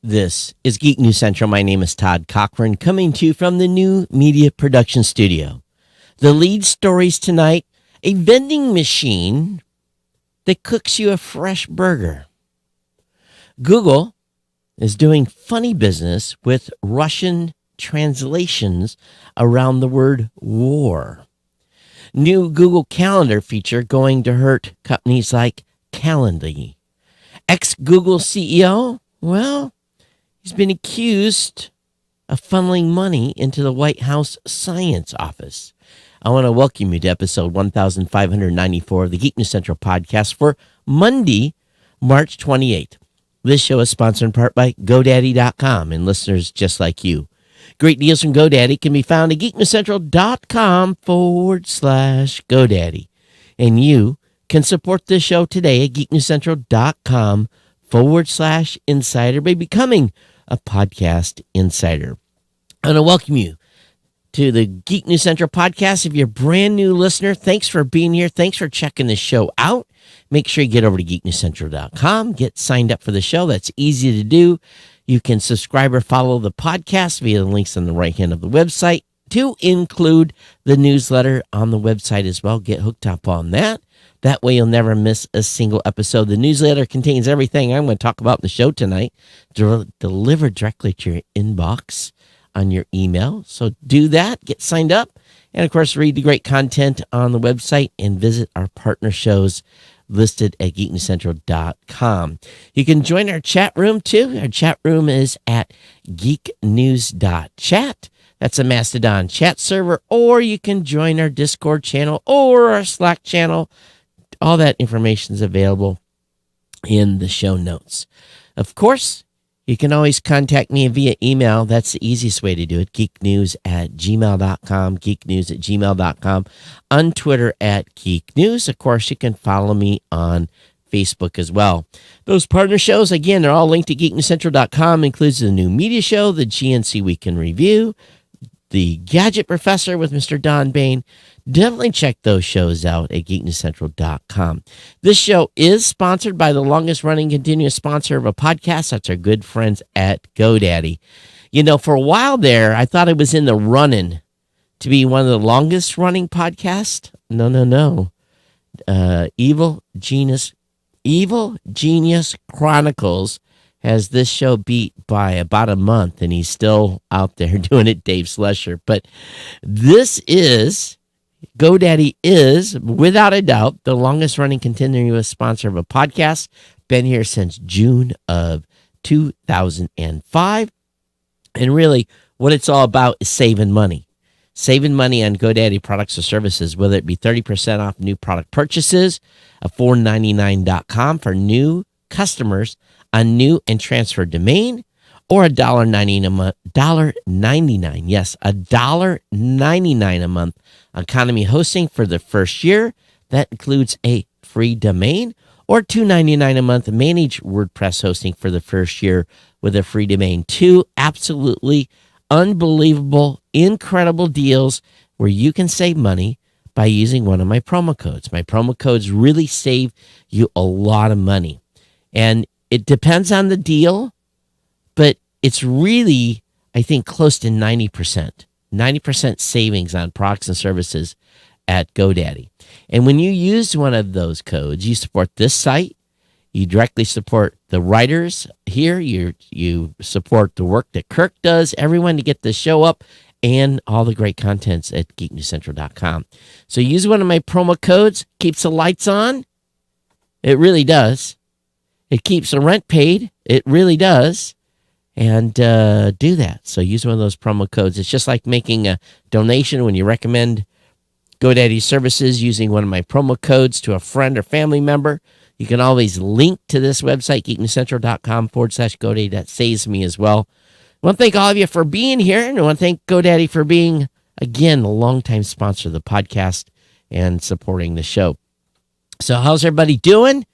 This is Geek News Central. My name is Todd Cochran, coming to you from the new media production studio. The lead stories tonight, a vending machine that cooks you a fresh burger. Google is doing funny business with Russian translations around the word war. New Google Calendar feature going to hurt companies like Calendly. Ex-Google CEO, well, he's been accused of funneling money into the White House Science Office. I want to welcome you to episode 1594 of the Geek News Central podcast for Monday, March 28th. This show is sponsored in part by GoDaddy.com and listeners just like you. Great deals from GoDaddy can be found at geeknewscentral.com/GoDaddy. And you can support this show today at geeknewscentral.com/insider by becoming a podcast insider. I want to welcome you to the Geek News Central podcast. If you're a brand new listener, thanks for being here. Thanks for checking the show out. Make sure you get over to geeknewscentral.com, get signed up for the show. That's easy to do. You can subscribe or follow the podcast via the links on the right hand of the website, to include the newsletter on the website as well. Get hooked up on that. That way you'll never miss a single episode. The newsletter contains everything I'm going to talk about in the show tonight, delivered directly to your inbox on your email. So do that, get signed up, and of course read the great content on the website and visit our partner shows listed at geeknewscentral.com. You can join our chat room too. Our chat room is at geeknews.chat. That's a Mastodon chat server, or you can join our Discord channel or our Slack channel. All that information is available in the show notes. Of course, you can always contact me via email. That's the easiest way to do it. geeknews@gmail.com, geeknews@gmail.com. On Twitter at geeknews. Of course, you can follow me on Facebook as well. Those partner shows, again, they're all linked to geeknewscentral.com. Includes the new media show, the GNC Week in Review, the Gadget Professor with Mr. Don Bain. Definitely check those shows out at geeknewscentral.com. This show is sponsored by the longest running continuous sponsor of a podcast. That's our good friends at GoDaddy. You know, for a while there, I thought I was in the running to be one of the longest running podcasts. No. Evil Genius Chronicles has this show beat by about a month, and he's still out there doing it, Dave Slusher. But GoDaddy is, without a doubt, the longest running continuous sponsor of a podcast. Been here since June of 2005. And really, what it's all about is saving money. Saving money on GoDaddy products or services, whether it be 30% off new product purchases, a $4.99.com for new customers, a new and transferred domain, or $1.99 a month. $1.99, yes, $1.99 a month economy hosting for the first year. That includes a free domain, or $2.99 a month managed WordPress hosting for the first year with a free domain. Two absolutely unbelievable, incredible deals where you can save money by using one of my promo codes. My promo codes really save you a lot of money. And it depends on the deal, but it's really, I think, close to 90%. 90% savings on products and services at GoDaddy. And when you use one of those codes, you support this site, you directly support the writers here, you support the work that Kirk does, everyone to get the show up, and all the great contents at geeknewscentral.com. So use one of my promo codes, keeps the lights on. It really does. It keeps the rent paid. It really does. And do that. So use one of those promo codes. It's just like making a donation when you recommend GoDaddy services using one of my promo codes to a friend or family member. You can always link to this website, geeknewscentral.com/GoDaddy. That saves me as well. I want to thank all of you for being here. And I want to thank GoDaddy for being, again, a longtime sponsor of the podcast and supporting the show. So how's everybody doing?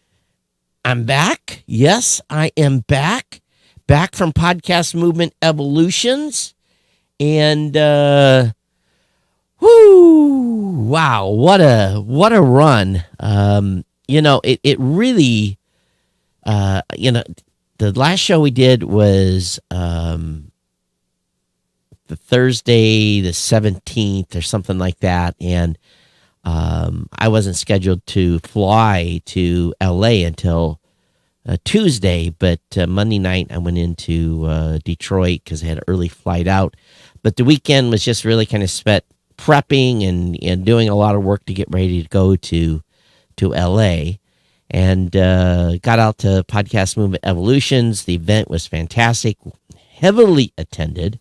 I'm back. Yes, I am back. Back from Podcast Movement Evolutions. And, wow, what a run. It really, the last show we did was the Thursday, the 17th, or something like that, and I wasn't scheduled to fly to LA until Tuesday, but Monday night I went into Detroit because I had an early flight out. But the weekend was just really kind of spent prepping and doing a lot of work to get ready to go to LA. And got out to Podcast Movement Evolutions. The event was fantastic, heavily attended,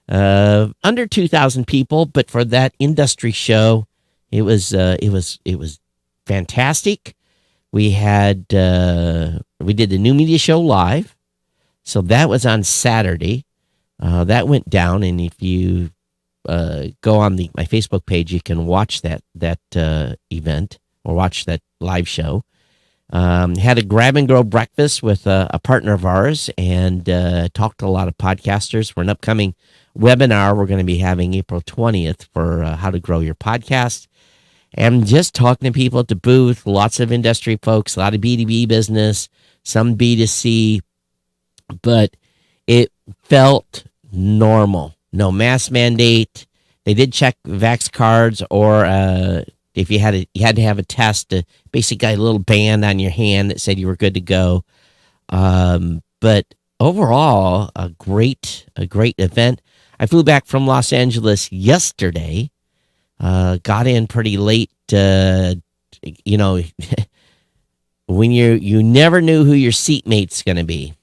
under 2,000 people. But for that industry show, it was fantastic. We did the New Media Show live, so that was on Saturday. That went down, and if you go on my Facebook page, you can watch that event or watch that live show. Had a grab and go breakfast with a partner of ours, and talked to a lot of podcasters for an upcoming webinar we're going to be having April 20th for how to grow your podcast. And just talking to people at the booth, lots of industry folks, a lot of B2B business, some B2C, but it felt normal. No mask mandate. They did check vax cards, or if you had to have a test, basically got a little band on your hand that said you were good to go. But overall, a great event. I flew back from Los Angeles yesterday. Got in pretty late. When you never knew who your seatmate's going to be,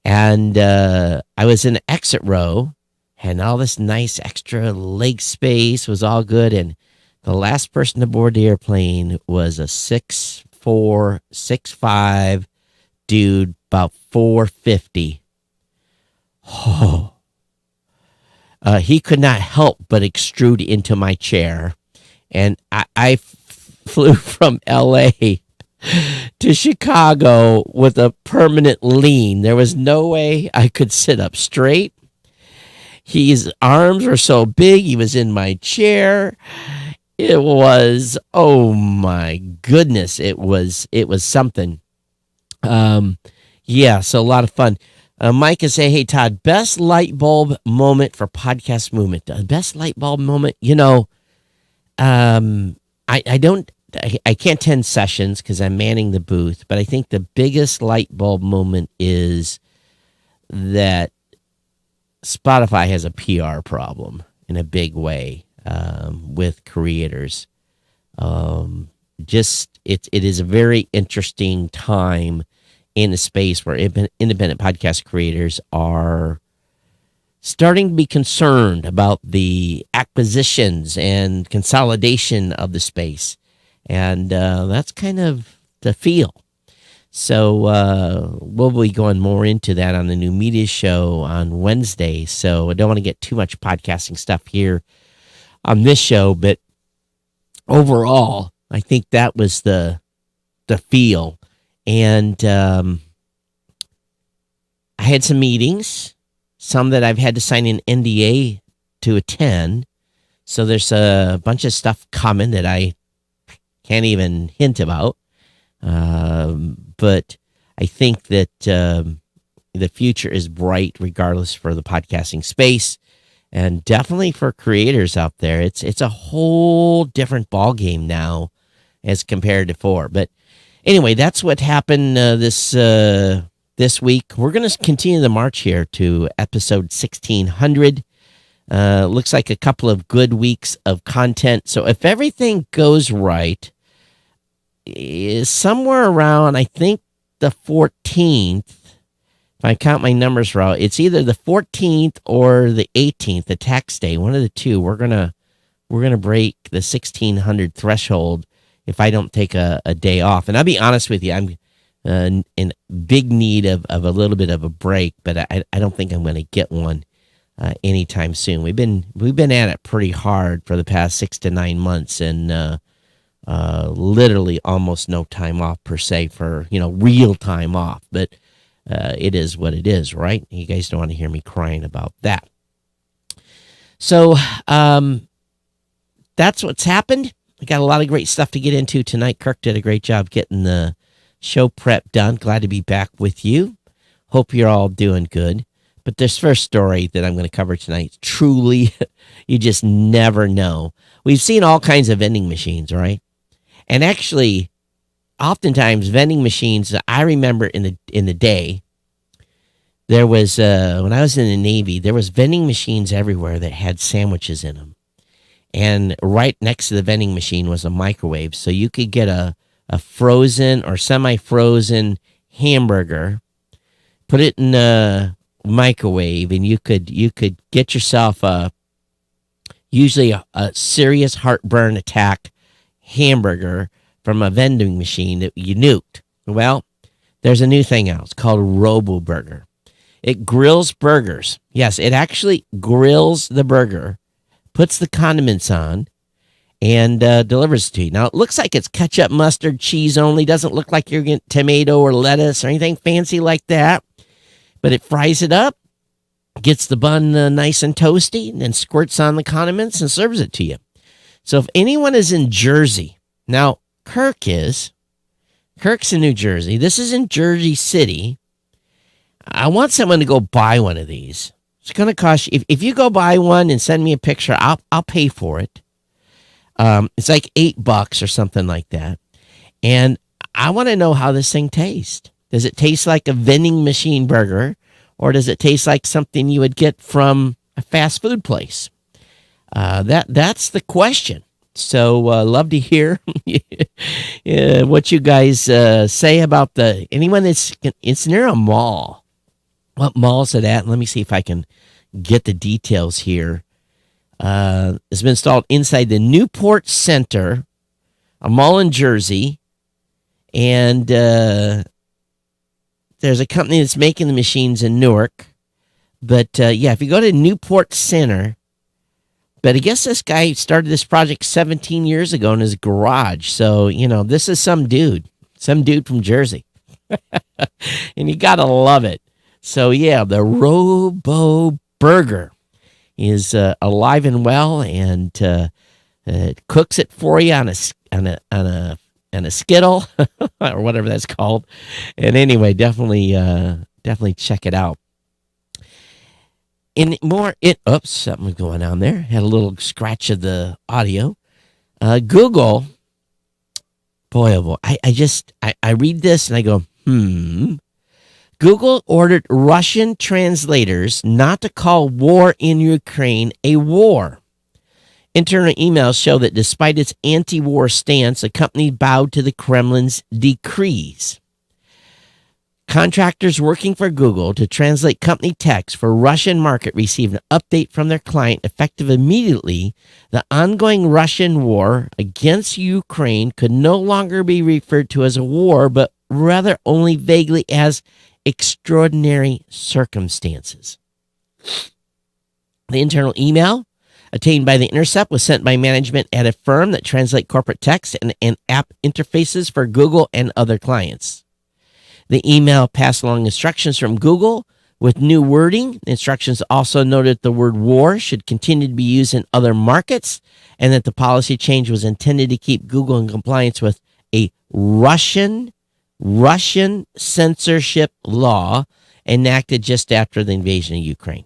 and I was in the exit row, had all this nice extra leg space, was all good, and the last person aboard the airplane was a 6'4", 6'5" dude, about 450. Oh. He could not help but extrude into my chair, and I flew from L.A. to Chicago with a permanent lean. There was no way I could sit up straight. His arms were so big, he was in my chair. It was, oh my goodness, it was something. So a lot of fun. Mike is saying, hey, Todd, best light bulb moment for Podcast Movement. Best light bulb moment, I can't attend sessions because I'm manning the booth, but I think the biggest light bulb moment is that Spotify has a PR problem in a big way with creators. It is a very interesting time in a space where independent podcast creators are starting to be concerned about the acquisitions and consolidation of the space. And that's kind of the feel. So we'll be going more into that on the New Media Show on Wednesday. So I don't want to get too much podcasting stuff here on this show, but overall, I think that was the feel. And I had some meetings, some that I've had to sign an NDA to attend. So there's a bunch of stuff coming that I can't even hint about. But I think that the future is bright regardless for the podcasting space, and definitely for creators out there. It's a whole different ballgame now as compared to before. But anyway, that's what happened this week. We're going to continue the march here to episode 1600. Looks like a couple of good weeks of content. So if everything goes right, is somewhere around, I think, the 14th. If I count my numbers right, it's either the 14th or the 18th, the tax day, one of the two. We're gonna break the 1600 threshold if I don't take a day off. And I'll be honest with you, I'm in big need of a little bit of a break, but I don't think I'm going to get one anytime soon. We've been at it pretty hard for the past 6 to 9 months, and literally almost no time off per se for real time off. But it is what it is, right? You guys don't want to hear me crying about that. So that's what's happened. I got a lot of great stuff to get into tonight. Kirk did a great job getting the show prep done. Glad to be back with you. Hope you're all doing good. But this first story that I'm going to cover tonight, truly, you just never know. We've seen all kinds of vending machines, right? And actually, oftentimes vending machines, I remember in the day, there was, when I was in the Navy, there was vending machines everywhere that had sandwiches in them. And right next to the vending machine was a microwave. So you could get a frozen or semi-frozen hamburger, put it in a microwave, and you could get yourself usually a serious heartburn attack hamburger from a vending machine that you nuked. Well, there's a new thing out. It's called RoboBurger. It grills burgers. Yes, it actually grills the burger, puts the condiments on, and delivers it to you. Now, it looks like it's ketchup, mustard, cheese only. Doesn't look like you're getting tomato or lettuce or anything fancy like that. But it fries it up, gets the bun nice and toasty, and then squirts on the condiments and serves it to you. So if anyone is in Jersey, now Kirk's in New Jersey. This is in Jersey City. I want someone to go buy one of these. It's going to cost you, if you go buy one and send me a picture, I'll pay for it. It's like $8 or something like that. And I want to know how this thing tastes. Does it taste like a vending machine burger, or does it taste like something you would get from a fast food place? That's the question. So love to hear what you guys say about anyone it's near a mall. What mall is it at? Let me see if I can get the details here. It's been installed inside the Newport Center, a mall in Jersey. And there's a company that's making the machines in Newark. But if you go to Newport Center, but I guess this guy started this project 17 years ago in his garage. So, this is some dude from Jersey. And you got to love it. So, the RoboBurger is alive and well, and it cooks it for you on a skittle or whatever that's called. And anyway, definitely check it out. Something was going on there. Had a little scratch of the audio. Google, boy, oh boy. I read this and I go, Google ordered Russian translators not to call war in Ukraine a war. Internal emails show that despite its anti-war stance, the company bowed to the Kremlin's decrees. Contractors working for Google to translate company text for Russian market received an update from their client effective immediately. The ongoing Russian war against Ukraine could no longer be referred to as a war, but rather only vaguely as extraordinary circumstances. The internal email obtained by The Intercept was sent by management at a firm that translates corporate text and app interfaces for Google and other clients. The email passed along instructions from Google with new wording. The instructions also noted the word war should continue to be used in other markets, and that the policy change was intended to keep Google in compliance with a Russian censorship law enacted just after the invasion of Ukraine.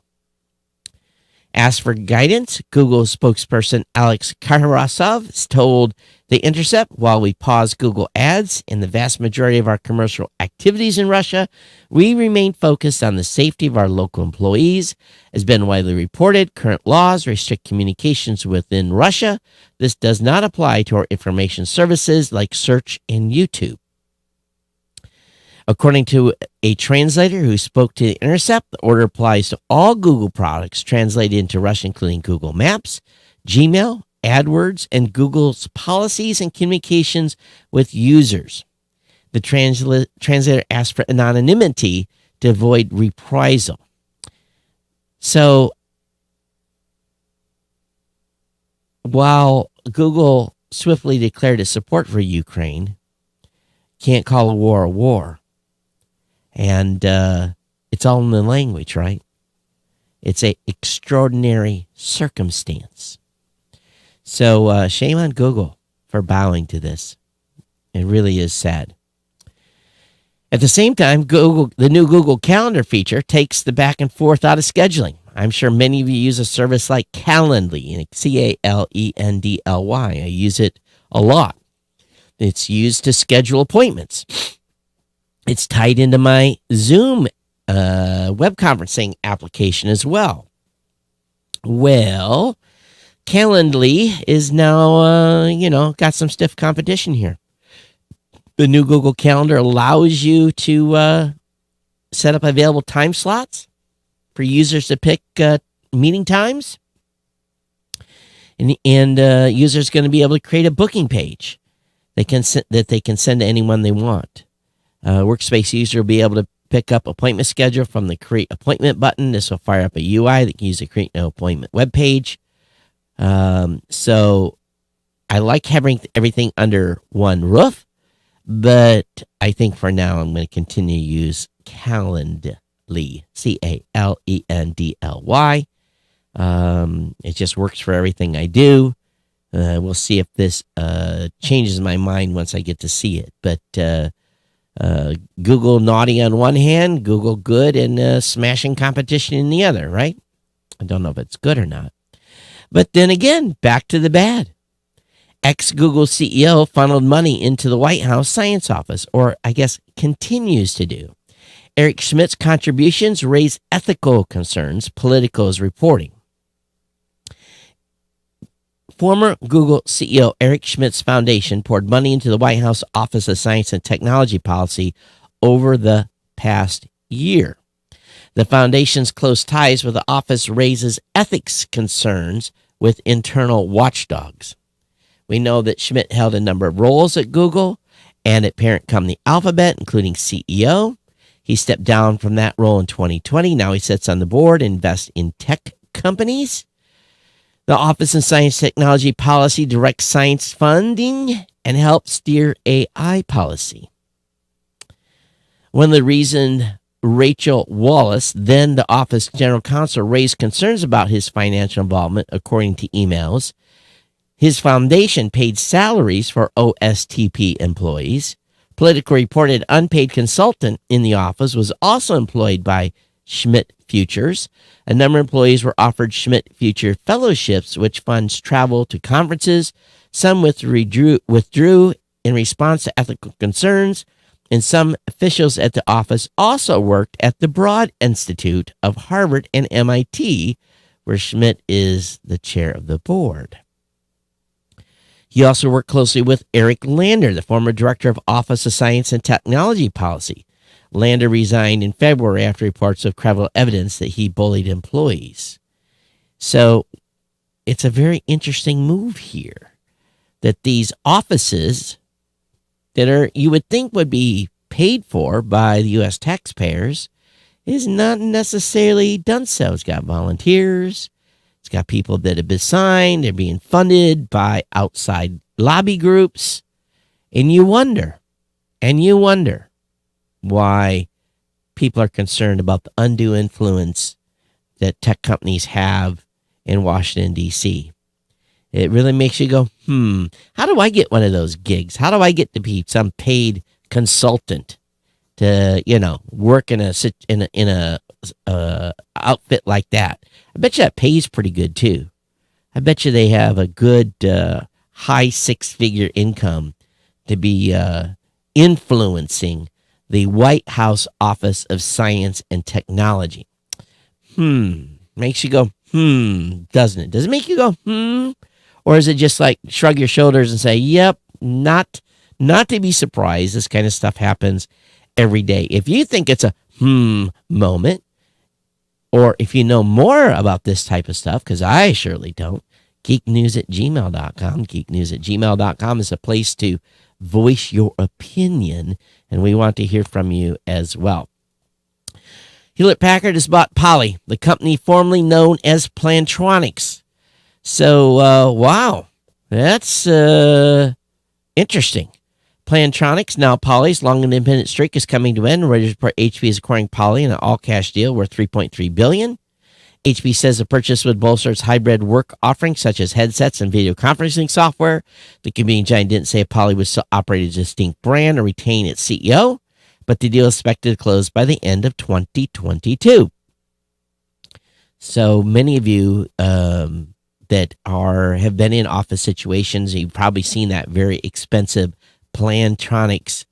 Asked for guidance, Google spokesperson Alex Karasov told The Intercept, while we pause Google ads in the vast majority of our commercial activities in Russia, we remain focused on the safety of our local employees. As been widely reported, current laws restrict communications within Russia. This does not apply to our information services like search and YouTube. According to a translator who spoke to The Intercept, the order applies to all Google products translated into Russian, including Google Maps, Gmail, AdWords, and Google's policies and communications with users. The translator asked for anonymity to avoid reprisal. So, while Google swiftly declared its support for Ukraine, can't call a war. And it's all in the language, right? It's an extraordinary circumstance. So shame on Google for bowing to this. It really is sad. At the same time, the new Google Calendar feature takes the back and forth out of scheduling. I'm sure many of you use a service like Calendly, Calendly. I use it a lot. It's used to schedule appointments. It's tied into my Zoom web conferencing application as well. Well, Calendly is now, got some stiff competition here. The new Google Calendar allows you to set up available time slots for users to pick meeting times. And users are going to be able to create a booking page that they can send to anyone they want. Workspace user will be able to pick up appointment schedule from the Create Appointment button. This will fire up a UI that can use to create an appointment web page. So I like having everything under one roof. But I think for now, I'm going to continue to use Calendly, Calendly. It just works for everything I do. We'll see if this changes my mind once I get to see it. But Google naughty on one hand, Google good, and smashing competition in the other, right? I don't know if it's good or not. But then again, back to the bad. Ex-Google CEO funneled money into the White House Science Office, or I guess continues to do. Eric Schmidt's contributions raise ethical concerns, Politico is reporting. Former Google CEO Eric Schmidt's foundation poured money into the White House Office of Science and Technology Policy over the past year. The foundation's close ties with the office raises ethics concerns with internal watchdogs. We know that Schmidt held a number of roles at Google and at parent company Alphabet, including CEO. He stepped down from that role in 2020. Now he sits on the board and invests in tech companies. The Office of Science Technology Policy directs science funding and helps steer AI policy. One of the reasons Rachel Wallace, then the office general counsel, raised concerns about his financial involvement, according to emails. His foundation paid salaries for OSTP employees. Politico reported unpaid consultant in the office was also employed by Schmidt Futures. A number of employees were offered Schmidt Future fellowships, which funds travel to conferences. Some withdrew in response to ethical concerns, and some officials at the office also worked at the Broad Institute of Harvard and MIT, where Schmidt is the chair of the board. He also worked closely with Eric Lander, the former director of Office of Science and Technology Policy. Lander resigned in February after reports of credible evidence that he bullied employees. So it's a very interesting move here that these offices that you would think would be paid for by the U.S. taxpayers is not necessarily done so. It's got volunteers. It's got people that have been signed. They're being funded by outside lobby groups. And you wonder why people are concerned about the undue influence that tech companies have in Washington, D.C. It really makes you go, how do I get one of those gigs? How do I get to be some paid consultant to, work in a outfit like that? I bet you that pays pretty good too. I bet you they have a good high six-figure income to be influencing the White House Office of Science and Technology. Makes you go, doesn't it? Does it make you go, Or is it just like shrug your shoulders and say, yep, not to be surprised. This kind of stuff happens every day. If you think it's a moment, or if you know more about this type of stuff, because I surely don't, geeknews@gmail.com. Geeknews@gmail.com is a place to voice your opinion, and we want to hear from you as well. Hewlett-Packard has bought Poly, the company formerly known as Plantronics. So, wow, that's interesting. Plantronics, now Poly's long independent streak is coming to an end. Reuters report HP is acquiring Poly in an all-cash deal worth $3.3 billion. HP says the purchase would bolster its hybrid work offerings such as headsets and video conferencing software. The computing giant didn't say if Poly would still operate as a distinct brand or retain its CEO. but the deal is expected to close by the end of 2022. So many of you that have been in office situations, you've probably seen that very expensive Plantronics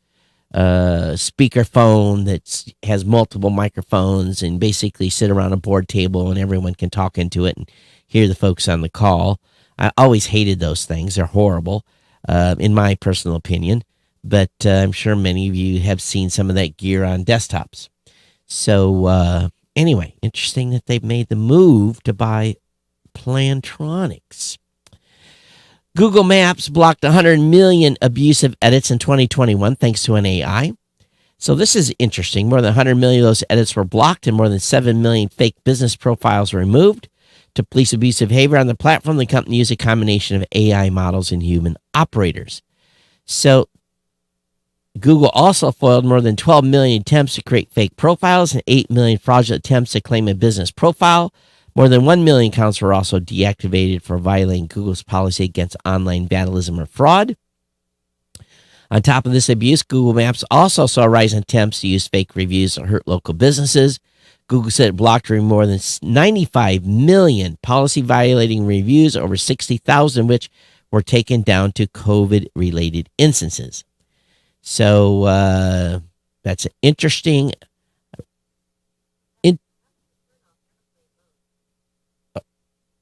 speakerphone that has multiple microphones and basically sit around a board table and everyone can talk into it and hear the folks on the call. I always hated those things. They're horrible, in my personal opinion. But I'm sure many of you have seen some of that gear on desktops. So anyway, interesting that they've made the move to buy Plantronics. Google Maps blocked 100 million abusive edits in 2021 thanks to an AI. So this is interesting. More than 100 million of those edits were blocked and more than 7 million fake business profiles were removed. To police abusive behavior on the platform, the company used a combination of AI models and human operators. So Google also foiled more than 12 million attempts to create fake profiles and 8 million fraudulent attempts to claim a business profile. More than 1 million accounts were also deactivated for violating Google's policy against online vandalism or fraud. On top of this abuse, Google Maps also saw a rise in attempts to use fake reviews to hurt local businesses. Google said it blocked more than 95 million policy-violating reviews, over 60,000 which were taken down to COVID-related instances. So that's interesting.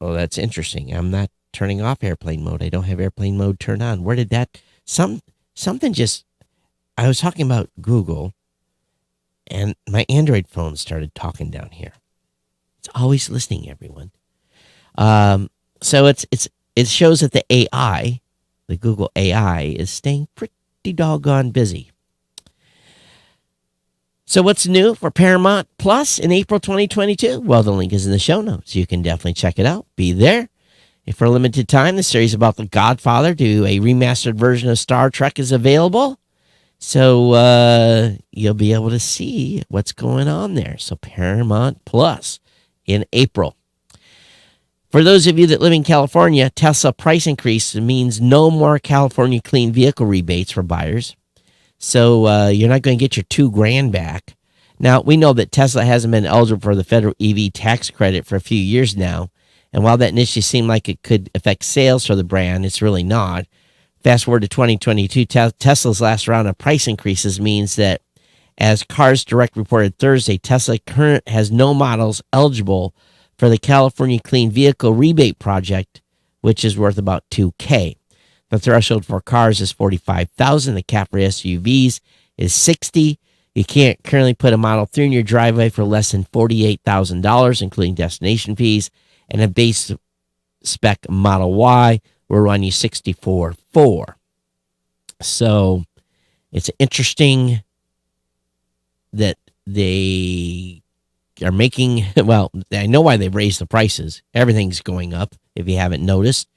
Oh, that's interesting. I'm not turning off airplane mode. I don't have airplane mode turned on. Where did that... Something just... I was talking about Google, and my Android phone started talking down here. It's always listening, everyone. So it shows that the AI, the Google AI, is staying pretty doggone busy. So what's new for Paramount Plus in April 2022? Well, the link is in the show notes. You can definitely check it out. Be there. And for a limited time, the series about The Godfather to a remastered version of Star Trek is available. So you'll be able to see what's going on there. So Paramount Plus in April. For those of you that live in California, Tesla price increase means no more California clean vehicle rebates for buyers. So you're not going to get your $2,000 back. Now, we know that Tesla hasn't been eligible for the federal EV tax credit for a few years now. And while that initially seemed like it could affect sales for the brand, it's really not. Fast forward to 2022, Tesla's last round of price increases means that, as Cars Direct reported Thursday, Tesla current has no models eligible for the California Clean Vehicle Rebate Project, which is worth about $2,000. The threshold for cars is $45,000. The cap for SUVs is $60,000. You can't currently put a Model 3 in your driveway for less than $48,000, including destination fees. And a base spec Model Y will run you $64,400. So it's interesting that they are making, well, I know why they've raised the prices. Everything's going up, if you haven't noticed.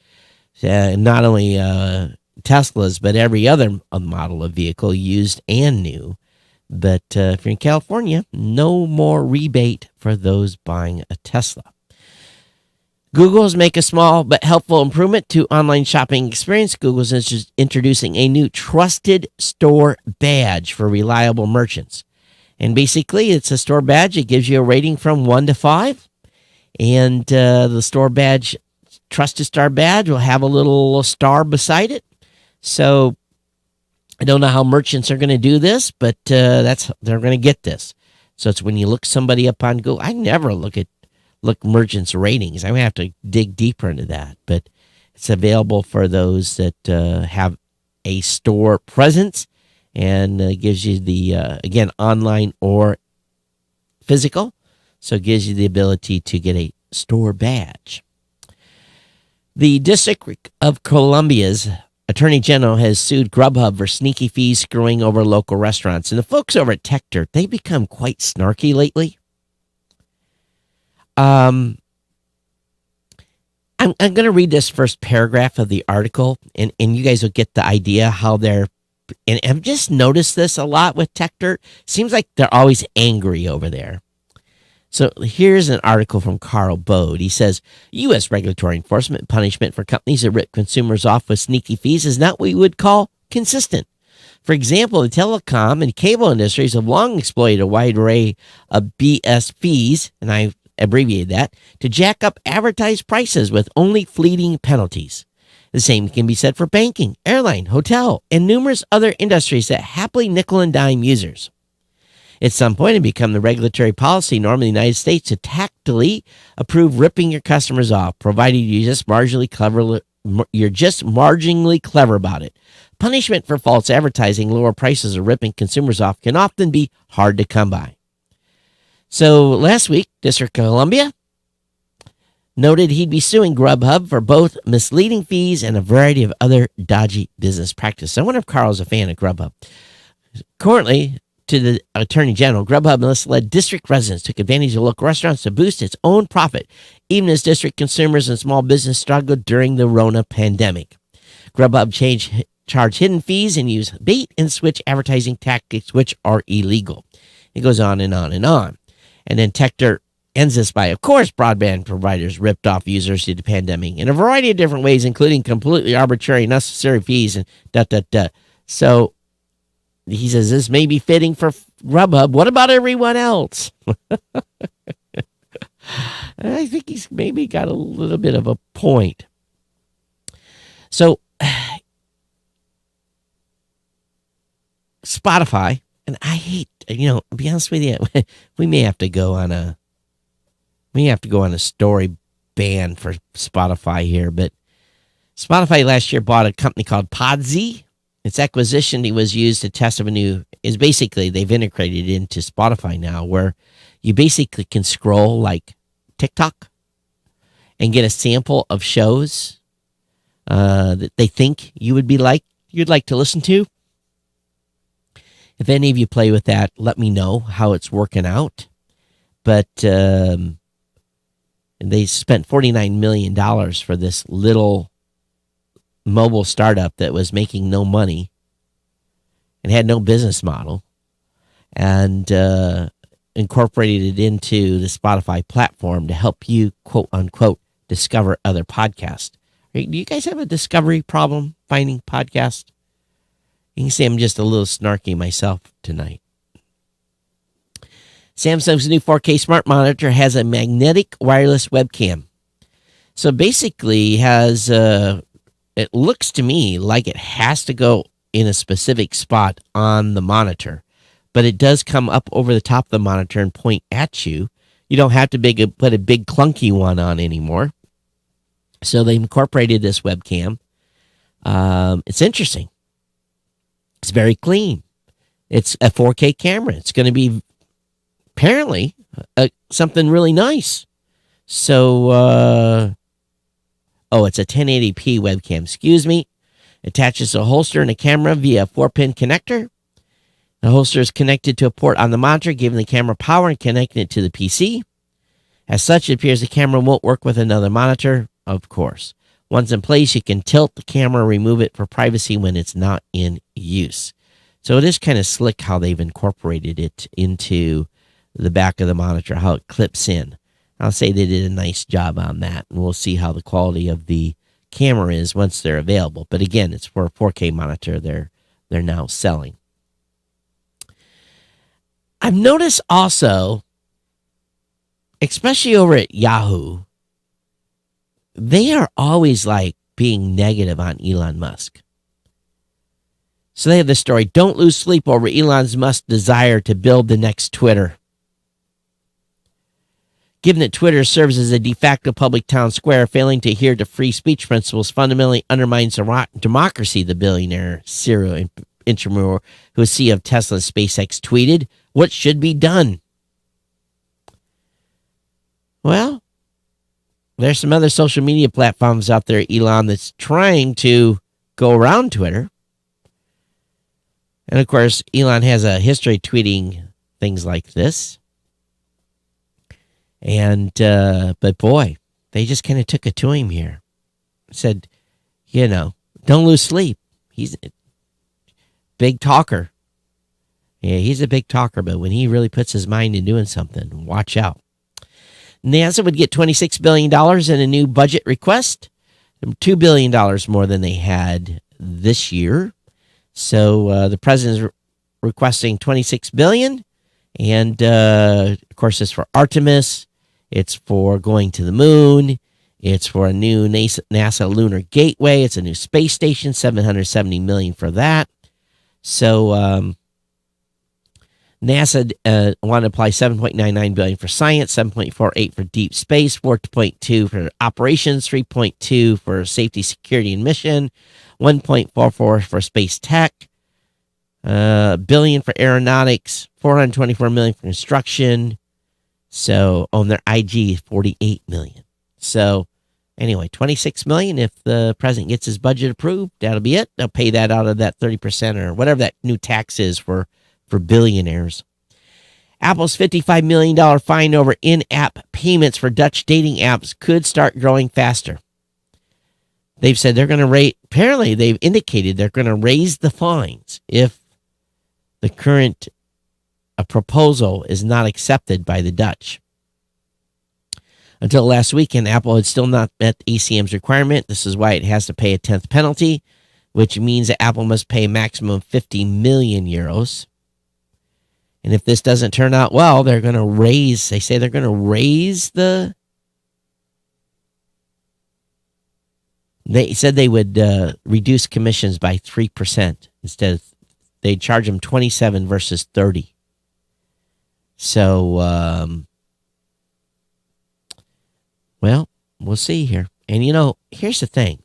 Not only Teslas, but every other model of vehicle, used and new. But if you're in California, no more rebate for those buying a Tesla. Google has made a small but helpful improvement to online shopping experience. Google's introducing a new trusted store badge for reliable merchants. And basically, it's a store badge. It gives you a rating from 1 to 5. And the store badge, Trusted Star badge, will have a little star beside it. So I don't know how merchants are going to do this, but they're going to get this. So it's when you look somebody up on Google. I never look merchants' ratings. I may have to dig deeper into that, but it's available for those that have a store presence, and gives you the again, online or physical. So it gives you the ability to get a store badge. The District of Columbia's Attorney General has sued Grubhub for sneaky fees screwing over local restaurants. And the folks over at TechDirt, they've become quite snarky lately. I'm going to read this first paragraph of the article, and you guys will get the idea how they're, and I've just noticed this a lot with TechDirt. Seems like they're always angry over there. So here's an article from Carl Bode. He says, U.S. regulatory enforcement and punishment for companies that rip consumers off with sneaky fees is not what we would call consistent. For example, the telecom and cable industries have long exploited a wide array of BS fees, and I abbreviated that, to jack up advertised prices with only fleeting penalties. The same can be said for banking, airline, hotel, and numerous other industries that happily nickel and dime users. At some point, it became the regulatory policy norm in the United States to tactfully approve ripping your customers off, provided you're just marginally clever about it. Punishment for false advertising, lower prices, or ripping consumers off can often be hard to come by. So last week, District of Columbia noted he'd be suing Grubhub for both misleading fees and a variety of other dodgy business practices. I wonder if Carl's a fan of Grubhub. Currently, to the Attorney General, Grubhub misled district residents, took advantage of local restaurants to boost its own profit, even as district consumers and small business struggled during the Rona pandemic. Grubhub charged hidden fees and used bait and switch advertising tactics, which are illegal. It goes on and on and on. And then Tector ends this by, of course, broadband providers ripped off users due to the pandemic in a variety of different ways, including completely arbitrary, unnecessary fees and So he says this may be fitting for Grubhub. What about everyone else? I think he's maybe got a little bit of a point. So Spotify, and I hate, to be honest with you, we may have to go on a story ban for Spotify here, but Spotify last year bought a company called Podsy. Its acquisition was used to test of basically they've integrated it into Spotify now, where you basically can scroll like TikTok and get a sample of shows that they think you'd like to listen to. If any of you play with that, let me know how it's working out. But they spent $49 million for this little mobile startup that was making no money and had no business model, and incorporated it into the Spotify platform to help you, quote unquote, discover other podcasts. Do you guys have a discovery problem finding podcasts? You can see I'm just a little snarky myself tonight. Samsung's new 4K smart monitor has a magnetic wireless webcam. So basically it looks to me like it has to go in a specific spot on the monitor, but it does come up over the top of the monitor and point at you. You don't have to put a big clunky one on anymore. So they incorporated this webcam. It's interesting. It's very clean. It's a 4K camera. It's going to be apparently something really nice. So, it's a 1080p webcam. Excuse me. Attaches a holster and a camera via a 4-pin connector. The holster is connected to a port on the monitor, giving the camera power and connecting it to the PC. As such, it appears the camera won't work with another monitor, of course. Once in place, you can tilt the camera, remove it for privacy when it's not in use. So it is kind of slick how they've incorporated it into the back of the monitor, how it clips in. I'll say they did a nice job on that, and we'll see how the quality of the camera is once they're available. But again, it's for a 4K monitor they're now selling. I've noticed also, especially over at Yahoo, they are always like being negative on Elon Musk. So they have this story, don't lose sleep over Elon Musk's desire to build the next Twitter. Given that Twitter serves as a de facto public town square, failing to adhere to free speech principles fundamentally undermines democracy, the billionaire serial entrepreneur who is CEO of Tesla and SpaceX tweeted. What should be done? Well, there's some other social media platforms out there, Elon, that's trying to go around Twitter. And of course, Elon has a history tweeting things like this. And, but boy, they just kind of took it to him here. Said, don't lose sleep. He's a big talker. Yeah, he's a big talker, but when he really puts his mind in doing something, watch out. NASA would get $26 billion in a new budget request, $2 billion more than they had this year. So the president is requesting $26 billion. And, of course, it's for Artemis. It's for going to the moon. It's for a new NASA Lunar Gateway. It's a new space station, $770 million for that. So NASA wanted to apply $7.99 billion for science, $7.48 for deep space, $4.2 for operations, $3.2 for safety, security, and mission, $1.44 for space tech, billion for aeronautics, $424 million for construction. So on their IG, $48 million. So anyway, $26 million. If the president gets his budget approved, that'll be it. They'll pay that out of that 30% or whatever that new tax is for billionaires. Apple's $55 million fine over in-app payments for Dutch dating apps could start growing faster. They've said they're going to rate. Apparently, they've indicated they're going to raise the fines if the current proposal is not accepted by the Dutch. Until last weekend, Apple had still not met ACM's requirement. This is why it has to pay a 10th penalty, which means that Apple must pay a maximum of 50 million euros. And if this doesn't turn out well, they're going to raise, they say they're going to raise the, they said they would reduce commissions by 3%. Instead of, they'd charge them 27 versus 30. So, well, we'll see here. And, here's the thing.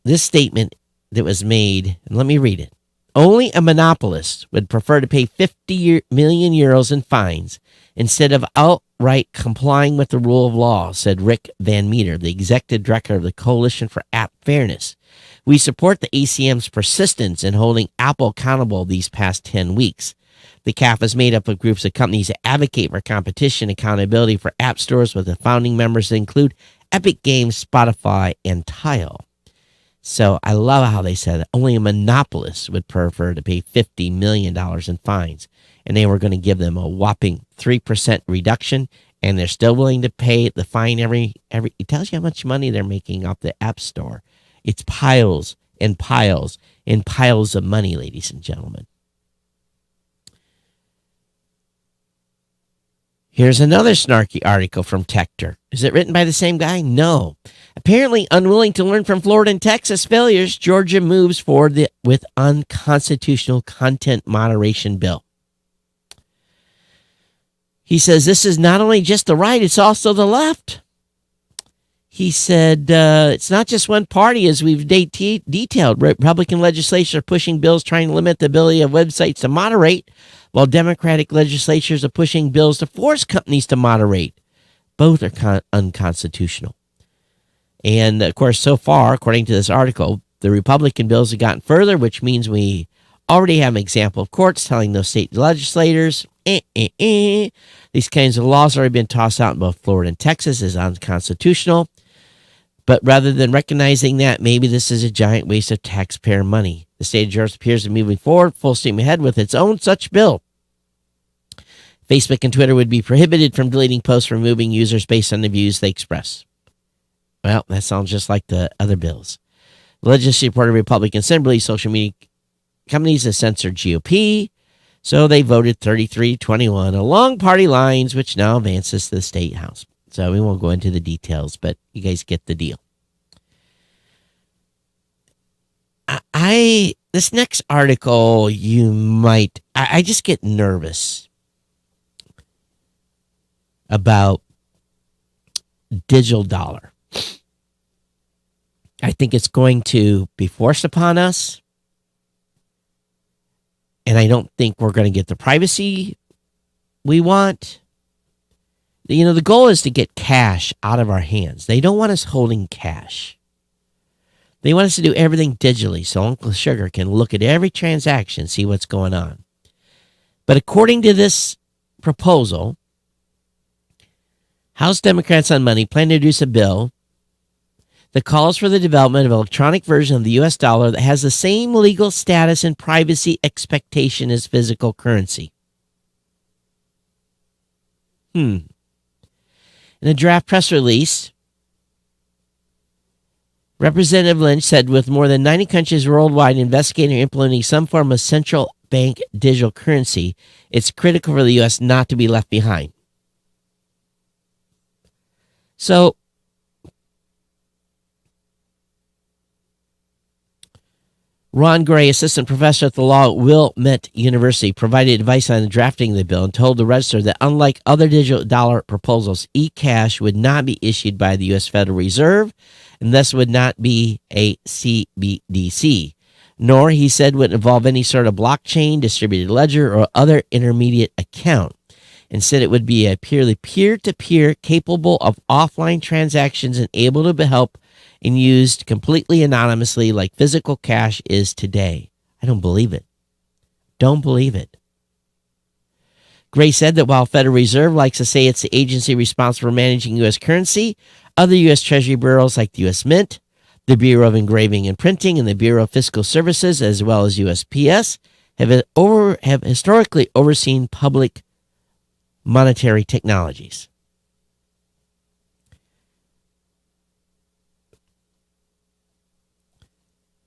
This statement that was made, and let me read it. Only a monopolist would prefer to pay 50 million euros in fines instead of outright complying with the rule of law, said Rick Van Meter, the executive director of the Coalition for App Fairness. We support the ACM's persistence in holding Apple accountable these past 10 weeks. The CAF is made up of groups of companies that advocate for competition and accountability for app stores, with the founding members that include Epic Games, Spotify, and Tile. So I love how they said that only a monopolist would prefer to pay $50 million in fines. And they were going to give them a whopping 3% reduction. And they're still willing to pay the fine every. It tells you how much money they're making off the App Store. It's piles and piles and piles of money, ladies and gentlemen. Here's another snarky article from Techter. Is it written by the same guy? No. Apparently unwilling to learn from Florida and Texas failures, Georgia moves forward with unconstitutional content moderation bill. He says this is not only just the right, it's also the left. He said it's not just one party, as we've detailed. Republican legislatures are pushing bills trying to limit the ability of websites to moderate, while Democratic legislatures are pushing bills to force companies to moderate. Both are unconstitutional. And, of course, so far, according to this article, the Republican bills have gotten further, which means we already have an example of courts telling those state legislators, these kinds of laws have already been tossed out in both Florida and Texas as unconstitutional. But rather than recognizing that, maybe this is a giant waste of taxpayer money. The state of Georgia appears to be moving forward, full steam ahead with its own such bill. Facebook and Twitter would be prohibited from deleting posts, removing users based on the views they express. Well, that sounds just like the other bills. The legislature supported Republican Assembly social media companies that censored GOP, so they voted 33-21 along party lines, which now advances to the state house. So we won't go into the details, but you guys get the deal. This next article, I just get nervous about digital dollar. I think it's going to be forced upon us. And I don't think we're going to get the privacy we want. The goal is to get cash out of our hands. They don't want us holding cash. They want us to do everything digitally so Uncle Sugar can look at every transaction, see what's going on. But according to this proposal, House Democrats on Monday plan to introduce a bill that calls for the development of an electronic version of the U.S. dollar that has the same legal status and privacy expectation as physical currency. In a draft press release, Representative Lynch said with more than 90 countries worldwide investigating or implementing some form of central bank digital currency, it's critical for the U.S. not to be left behind. So, Ron Gray, assistant professor at the law at Wilmette University, provided advice on drafting the bill and told the Register that unlike other digital dollar proposals, e-cash would not be issued by the U.S. Federal Reserve and thus would not be a CBDC, nor, he said, would involve any sort of blockchain, distributed ledger, or other intermediate account. Instead, it would be a purely peer-to-peer capable of offline transactions and able to be helped and used completely anonymously like physical cash is today. I don't believe it. Don't believe it. Gray said that while Federal Reserve likes to say it's the agency responsible for managing U.S. currency, other U.S. Treasury bureaus like the U.S. Mint, the Bureau of Engraving and Printing, and the Bureau of Fiscal Services, as well as USPS, have historically overseen public monetary technologies.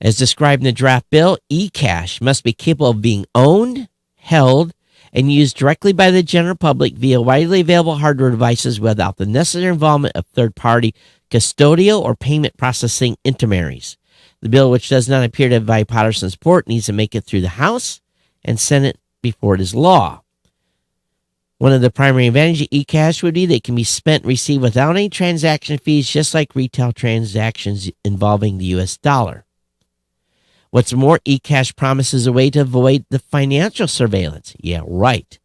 As described in the draft bill, e-cash must be capable of being owned, held, and used directly by the general public via widely available hardware devices without the necessary involvement of third-party custodial or payment processing intermediaries. The bill, which does not appear to have bipartisan support, needs to make it through the House and Senate before it is law. One of the primary advantages of e-cash would be that it can be spent and received without any transaction fees, just like retail transactions involving the U.S. dollar. What's more, e-cash promises a way to avoid the financial surveillance. Yeah, right.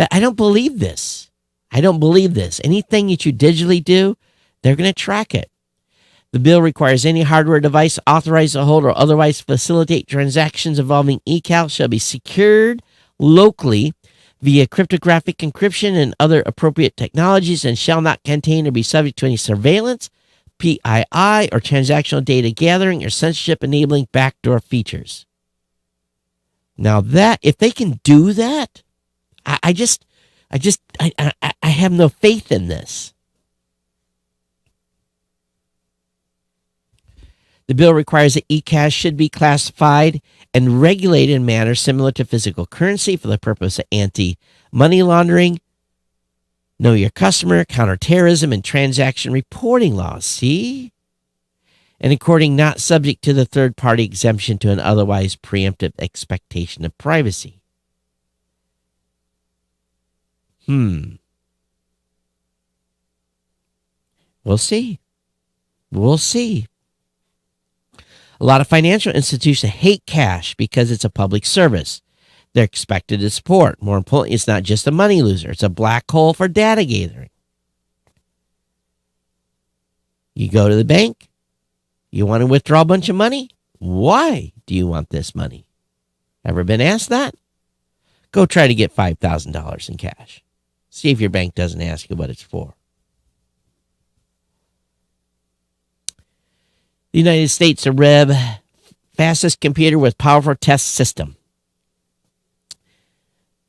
I don't believe this. I don't believe this. Anything that you digitally do, they're going to track it. The bill requires any hardware device authorized to hold or otherwise facilitate transactions involving e-cash shall be secured locally via cryptographic encryption and other appropriate technologies and shall not contain or be subject to any surveillance, PII, or transactional data gathering or censorship enabling backdoor features. Now that, if they can do that, I have no faith in this. The bill requires that e-cash should be classified and regulated in a manner similar to physical currency for the purpose of anti-money laundering, know your customer, counterterrorism, and transaction reporting laws. See? And according not subject to the third-party exemption to an otherwise preemptive expectation of privacy. We'll see. We'll see. A lot of financial institutions hate cash because it's a public service. They're expected to support. More importantly, it's not just a money loser. It's a black hole for data gathering. You go to the bank. You want to withdraw a bunch of money? Why do you want this money? Ever been asked that? Go try to get $5,000 in cash. See if your bank doesn't ask you what it's for. The United States, the fastest computer with powerful test system.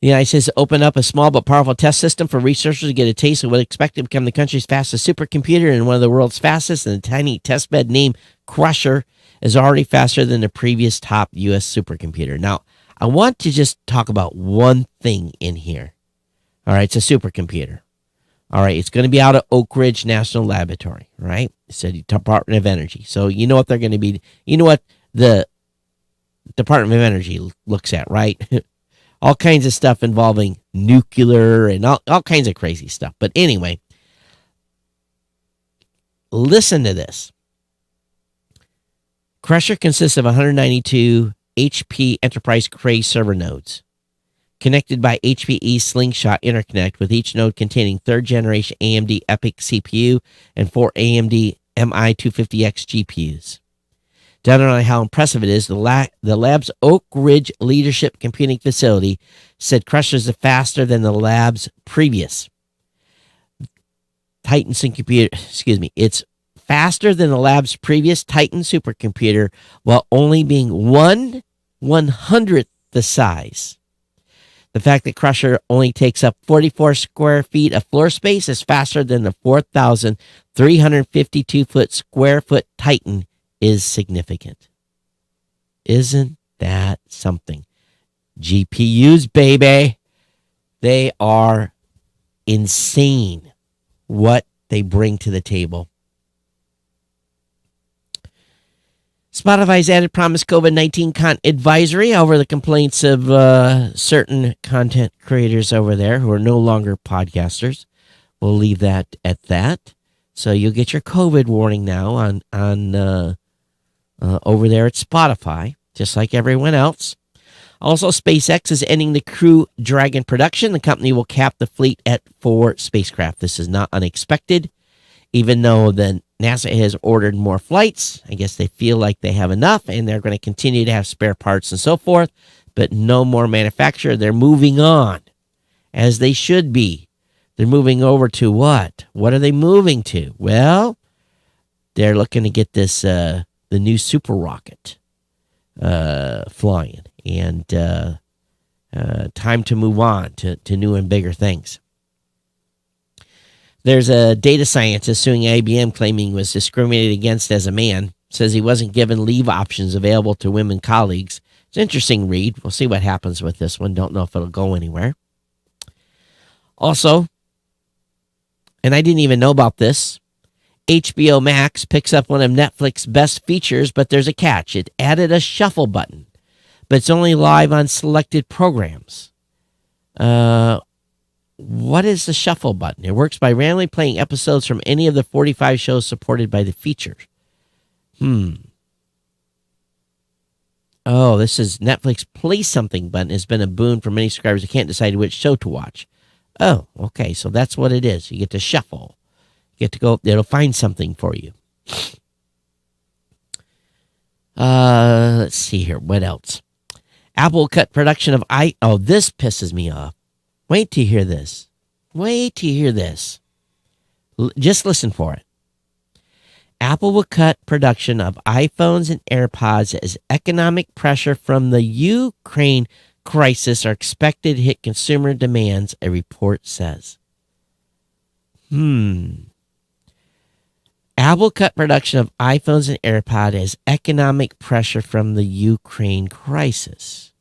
The United States opened up a small but powerful test system for researchers to get a taste of what is expected to become the country's fastest supercomputer and one of the world's fastest, and the tiny testbed named Crusher is already faster than the previous top U.S. supercomputer. Now, I want to just talk about one thing in here. All right, it's a supercomputer. All right, it's going to be out of Oak Ridge National Laboratory, right? It's the Department of Energy. So you know what they're going to be, you know what the Department of Energy looks at, right? All kinds of stuff involving nuclear and all kinds of crazy stuff. But anyway, listen to this. Crusher consists of 192 HP Enterprise Cray server nodes, connected by HPE Slingshot Interconnect, with each node containing third-generation AMD EPYC CPU and 4 AMD MI250X GPUs. To underline how impressive it is, the lab's Oak Ridge Leadership Computing Facility said Crusher is faster than the lab's previous Titan supercomputer. It's faster than the lab's previous Titan supercomputer, while only being 1/100th the size. The fact that Crusher only takes up 44 square feet of floor space is faster than the 4,352 square foot Titan is significant. Isn't that something? GPUs, baby. They are insane what they bring to the table. Spotify's added promised COVID-19 content advisory over the complaints of certain content creators over there who are no longer podcasters. We'll leave that at that. So you'll get your COVID warning now on over there at Spotify, just like everyone else. Also, SpaceX is ending the Crew Dragon production. The company will cap the fleet at 4 spacecraft. This is not unexpected, even though the NASA has ordered more flights. I guess they feel like they have enough, and they're going to continue to have spare parts and so forth, but no more manufacturer. They're moving on, as they should be. They're moving over to what? What are they moving to? Well, they're looking to get this the new super rocket flying, and time to move on to new and bigger things. There's a data scientist suing IBM claiming he was discriminated against as a man. Says he wasn't given leave options available to women colleagues. It's an interesting read. We'll see what happens with this one. Don't know if it'll go anywhere. Also, and I didn't even know about this, HBO Max picks up one of Netflix's best features, but there's a catch. It added a shuffle button, but it's only live on selected programs. What is the shuffle button? It works by randomly playing episodes from any of the 45 shows supported by the feature. Oh, this is Netflix Play Something button has been a boon for many subscribers who can't decide which show to watch. Oh, okay, so that's what it is. You get to shuffle. You get to go, it'll find something for you. Let's see here. What else? Apple cut production of Oh, this pisses me off. Wait till you hear this. Wait till you hear this. Just listen for it. Apple will cut production of iPhones and AirPods as economic pressure from the Ukraine crisis are expected to hit consumer demands, a report says. Apple cut production of iPhones and AirPods as economic pressure from the Ukraine crisis.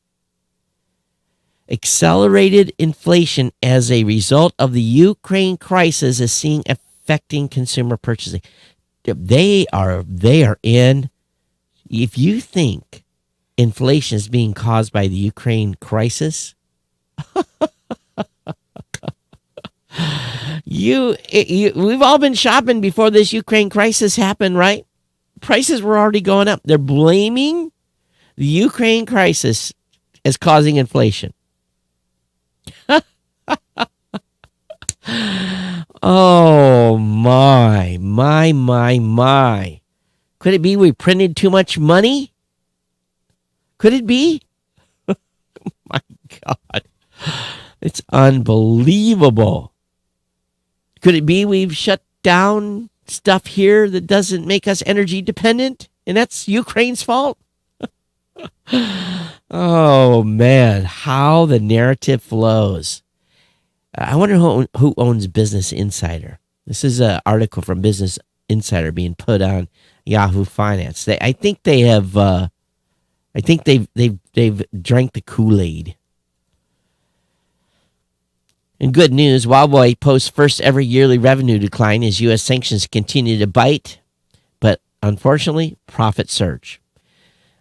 Accelerated inflation as a result of the Ukraine crisis is seen affecting consumer purchasing. They are in. If you think inflation is being caused by the Ukraine crisis, we've all been shopping before this Ukraine crisis happened, right? Prices were already going up. They're blaming the Ukraine crisis as causing inflation. Oh, my. Could it be we printed too much money? Could it be? My God. It's unbelievable. Could it be we've shut down stuff here that doesn't make us energy dependent? And that's Ukraine's fault? Oh, man. How the narrative flows. I wonder who owns Business Insider. This is an article from Business Insider being put on Yahoo Finance. I think they have. I think they've drank the Kool-Aid. In good news, Huawei posts first ever yearly revenue decline as U.S. sanctions continue to bite, but unfortunately, profit surge.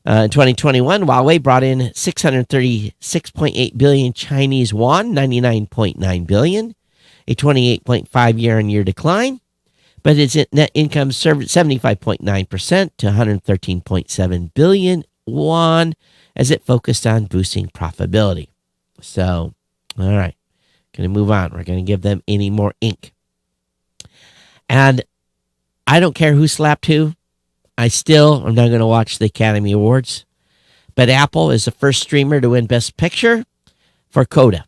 In 2021, Huawei brought in 636.8 billion Chinese yuan, 99.9 billion, a 28.5 year-on-year decline, but its net income surged 75.9% to 113.7 billion yuan as it focused on boosting profitability. So, all right, going to move on. We're going to give them any more ink. And I don't care who slapped who. I'm not going to watch the Academy Awards, but Apple is the first streamer to win Best Picture for Coda.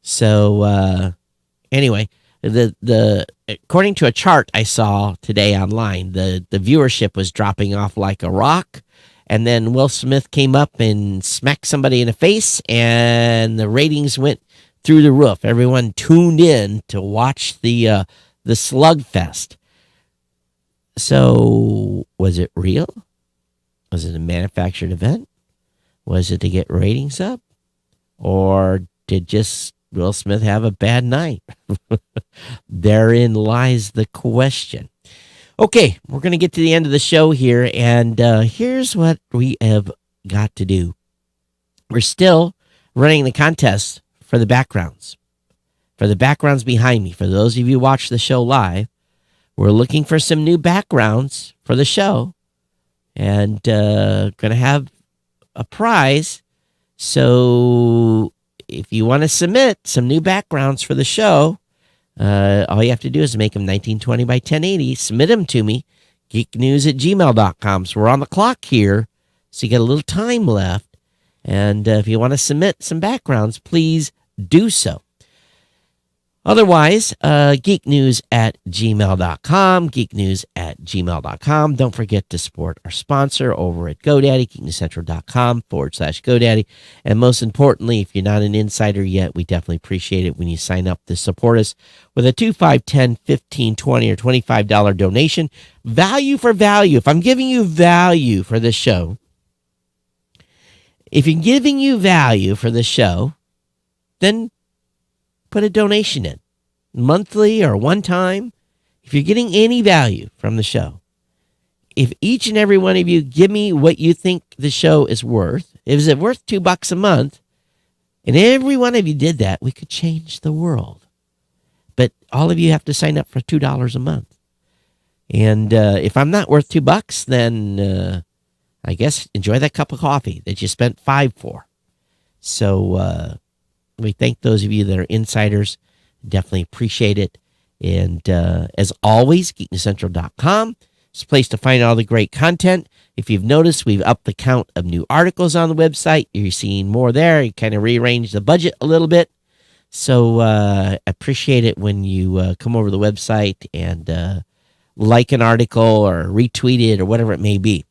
So anyway, the according to a chart I saw today online, the viewership was dropping off like a rock, and then Will Smith came up and smacked somebody in the face, and the ratings went through the roof. Everyone tuned in to watch the slugfest. So, was it real? Was it a manufactured event? Was it to get ratings up? Or did just Will Smith have a bad night? Therein lies the question. Okay, we're going to get to the end of the show here, and here's what we have got to do. We're still running the contest for the backgrounds. For the backgrounds behind me. For those of you who watch the show live, we're looking for some new backgrounds for the show, and going to have a prize. So if you want to submit some new backgrounds for the show, all you have to do is make them 1920 by 1080. Submit them to me, geeknews@gmail.com. So we're on the clock here, so you got a little time left. And if you want to submit some backgrounds, please do so. Otherwise, geeknews@gmail.com, geeknews@gmail.com. Don't forget to support our sponsor over at GoDaddy, geeknewscentral.com/GoDaddy. And most importantly, if you're not an insider yet, we definitely appreciate it when you sign up to support us with a $2, $5, $10, $15, $20, or $25 donation. Value for value. If I'm giving you value for this show, then put a donation in, monthly or one time. If you're getting any value from the show, if each and every one of you give me what you think the show is worth, is it worth $2 a month? And every one of you did that, we could change the world. But all of you have to sign up for $2 a month. And if I'm not worth $2, then I guess enjoy that cup of coffee that you spent $5 for. So, we thank those of you that are insiders. Definitely appreciate it. And as always, geeknewscentral.com is a place to find all the great content. If you've noticed, we've upped the count of new articles on the website. You're seeing more there. You kind of rearranged the budget a little bit. So appreciate it when you come over to the website and like an article or retweet it or whatever it may be.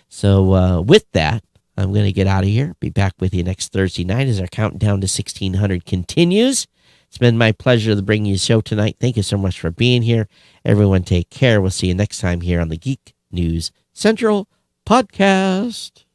So with that, I'm going to get out of here. Be back with you next Thursday night as our countdown to 1600 continues. It's been my pleasure to bring you a show tonight. Thank you so much for being here. Everyone take care. We'll see you next time here on the Geek News Central podcast.